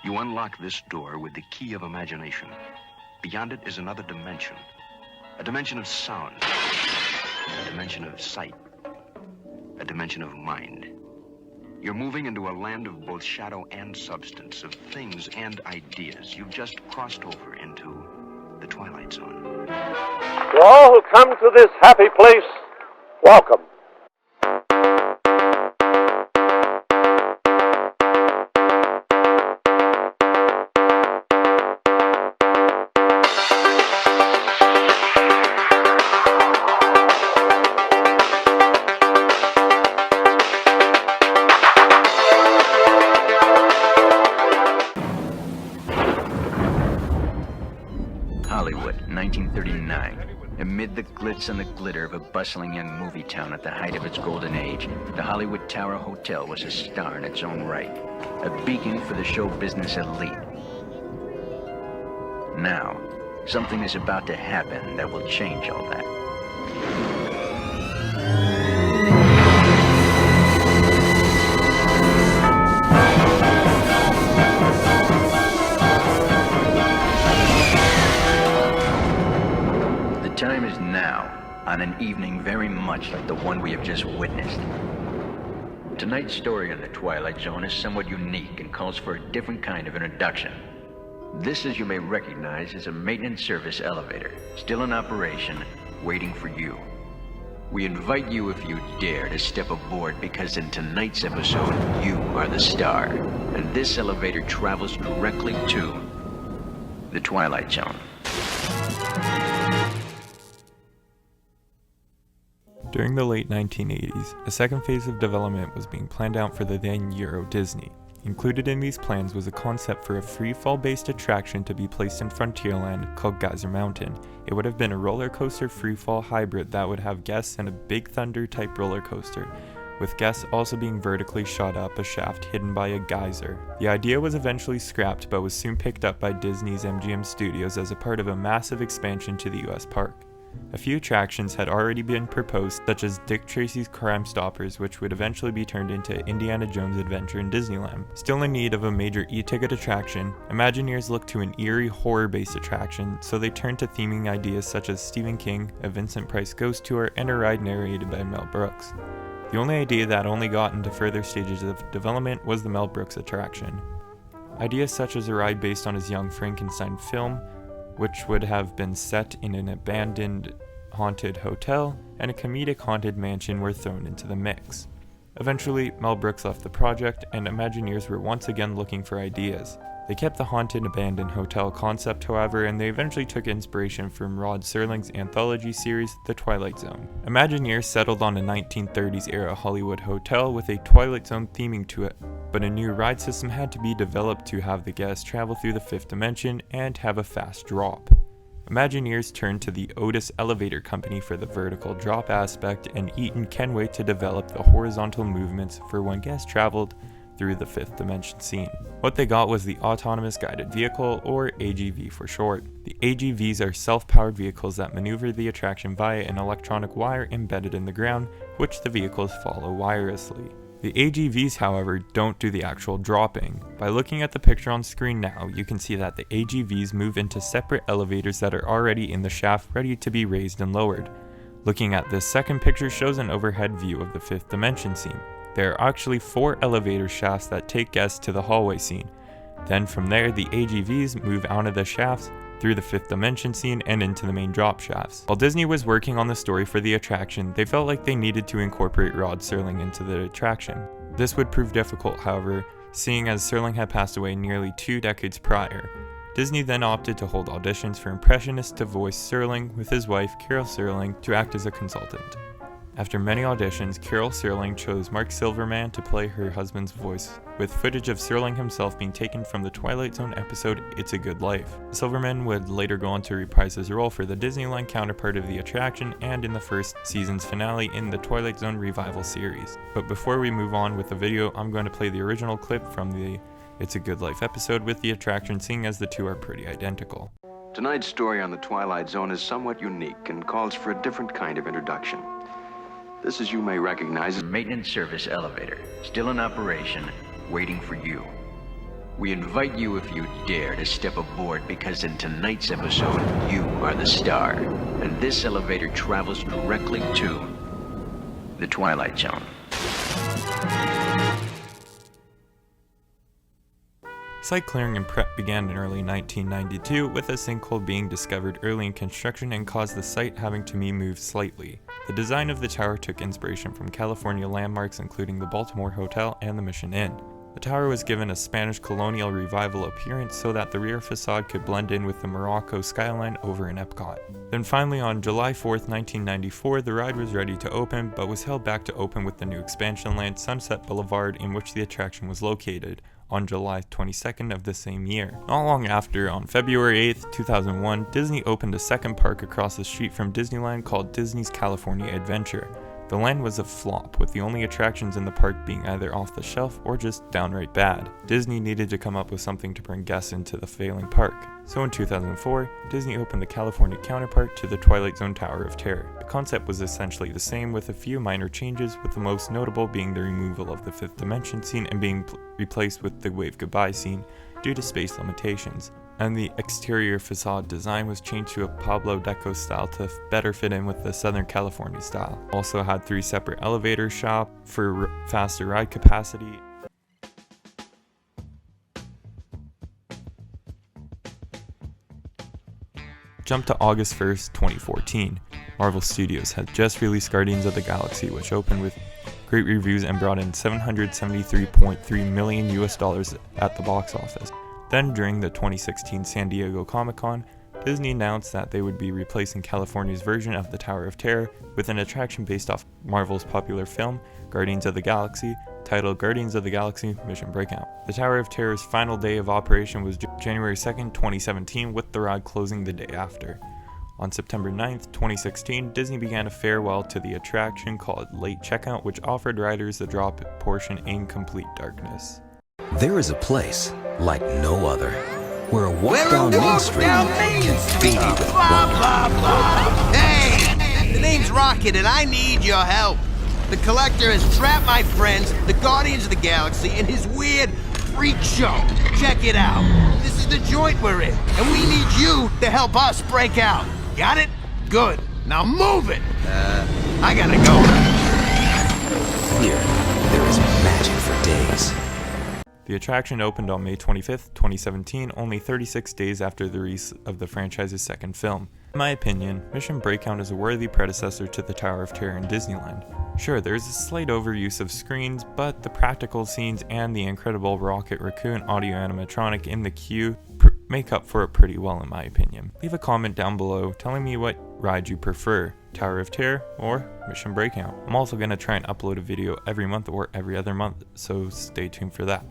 You unlock this door with the key of imagination. Beyond it is another dimension. A dimension of sound. A dimension of sight. A dimension of mind. You're moving into a land of both shadow and substance, of things and ideas. You've just crossed over into the Twilight Zone. To all who come to this happy place, welcome. Hollywood, 1939. Amid the glitz and the glitter of a bustling young movie town at the height of its golden age, the Hollywood Tower Hotel was a star in its own right, a beacon for the show business elite. Now, something is about to happen that will change all that. The time is now, on an evening very much like the one we have just witnessed. Tonight's story on the Twilight Zone is somewhat unique and calls for a different kind of introduction. This, as you may recognize, is a maintenance service elevator, still in operation, waiting for you. We invite you, if you dare, to step aboard, because in tonight's episode, you are the star, and this elevator travels directly to the Twilight Zone. During the late 1980s, a second phase of development was being planned out for the then Euro Disney. Included in these plans was a concept for a free-fall-based attraction to be placed in Frontierland called Geyser Mountain. It would have been a roller coaster free-fall hybrid that would have guests and a Big Thunder-type roller coaster, with guests also being vertically shot up a shaft hidden by a geyser. The idea was eventually scrapped, but was soon picked up by Disney's MGM Studios as a part of a massive expansion to the US park. A few attractions had already been proposed, such as Dick Tracy's Crime Stoppers, which would eventually be turned into Indiana Jones Adventure in Disneyland. Still in need of a major e-ticket attraction, Imagineers looked to an eerie horror-based attraction, so they turned to theming ideas such as Stephen King, a Vincent Price ghost tour, and a ride narrated by Mel Brooks. The only idea that only got into further stages of development was the Mel Brooks attraction. Ideas such as a ride based on his Young Frankenstein film, which would have been set in an abandoned haunted hotel, and a comedic haunted mansion were thrown into the mix. Eventually, Mel Brooks left the project, and Imagineers were once again looking for ideas. They kept the haunted abandoned hotel concept, however, and they eventually took inspiration from Rod Serling's anthology series, The Twilight Zone. Imagineers settled on a 1930s-era Hollywood hotel with a Twilight Zone theming to it, but a new ride system had to be developed to have the guests travel through the fifth dimension and have a fast drop. Imagineers turned to the Otis Elevator Company for the vertical drop aspect, and Eaton Kenway to develop the horizontal movements for when guests traveled through the fifth dimension scene. What they got was the Autonomous Guided Vehicle, or AGV for short. The AGVs are self-powered vehicles that maneuver the attraction via an electronic wire embedded in the ground, which the vehicles follow wirelessly. The AGVs, however, don't do the actual dropping. By looking at the picture on screen now, you can see that the AGVs move into separate elevators that are already in the shaft ready to be raised and lowered. Looking at this second picture shows an overhead view of the fifth dimension scene. There are actually 4 elevator shafts that take guests to the hallway scene. Then from there, the AGVs move out of the shafts, through the fifth dimension scene, and into the main drop shafts. While Disney was working on the story for the attraction, they felt like they needed to incorporate Rod Serling into the attraction. This would prove difficult, however, seeing as Serling had passed away nearly 2 decades prior. Disney then opted to hold auditions for impressionists to voice Serling, with his wife, Carol Serling, to act as a consultant. After many auditions, Carol Serling chose Mark Silverman to play her husband's voice, with footage of Serling himself being taken from the Twilight Zone episode It's a Good Life. Silverman would later go on to reprise his role for the Disneyland counterpart of the attraction and in the first season's finale in the Twilight Zone revival series. But before we move on with the video, I'm going to play the original clip from the It's a Good Life episode with the attraction, seeing as the two are pretty identical. Tonight's story on the Twilight Zone is somewhat unique and calls for a different kind of introduction. This, as you may recognize, is Maintenance service elevator, still in operation, waiting for you. We invite you, if you dare, to step aboard, because in tonight's episode, you are the star. And this elevator travels directly to the Twilight Zone. Site clearing and prep began in early 1992, with a sinkhole being discovered early in construction and caused the site having to be moved slightly. The design of the tower took inspiration from California landmarks including the Baltimore Hotel and the Mission Inn. The tower was given a Spanish colonial revival appearance so that the rear facade could blend in with the Morocco skyline over in Epcot. Then finally on July 4th, 1994, the ride was ready to open, but was held back to open with the new expansion land Sunset Boulevard, in which the attraction was located, on July 22nd of the same year. Not long after, on February 8th, 2001, Disney opened a second park across the street from Disneyland called Disney's California Adventure. The land was a flop, with the only attractions in the park being either off the shelf or just downright bad. Disney needed to come up with something to bring guests into the failing park. So in 2004, Disney opened the California counterpart to the Twilight Zone Tower of Terror. The concept was essentially the same, with a few minor changes, with the most notable being the removal of the fifth dimension scene and being replaced with the wave goodbye scene due to space limitations. And the exterior facade design was changed to a Pablo Deco style to better fit in with the Southern California style. Also had 3 separate elevator shops for faster ride capacity. Jump to August 1st, 2014. Marvel Studios had just released Guardians of the Galaxy, which opened with great reviews and brought in $773.3 million at the box office. Then, during the 2016 San Diego Comic-Con, Disney announced that they would be replacing California's version of the Tower of Terror with an attraction based off Marvel's popular film, Guardians of the Galaxy, titled Guardians of the Galaxy Mission Breakout. The Tower of Terror's final day of operation was January 2nd, 2017, with the ride closing the day after. On September 9th, 2016, Disney began a farewell to the attraction called Late Checkout, which offered riders the drop portion in complete darkness. There is a place like no other, where a walk down Main Street can fill you with wonder. Hey, the name's Rocket and I need your help. The Collector has trapped my friends, the Guardians of the Galaxy, in his weird freak show. Check it out. This is the joint we're in, and we need you to help us break out. Got it? Good. Now move it. I gotta go. Here, there is magic for days. The attraction opened on May 25th, 2017, only 36 days after the release of the franchise's second film. In my opinion, Mission Breakout is a worthy predecessor to the Tower of Terror in Disneyland. Sure, there's a slight overuse of screens, but the practical scenes and the incredible Rocket Raccoon audio animatronic in the queue make up for it pretty well in my opinion. Leave a comment down below telling me what ride you prefer, Tower of Terror or Mission Breakout. I'm also going to try and upload a video every month or every other month, so stay tuned for that.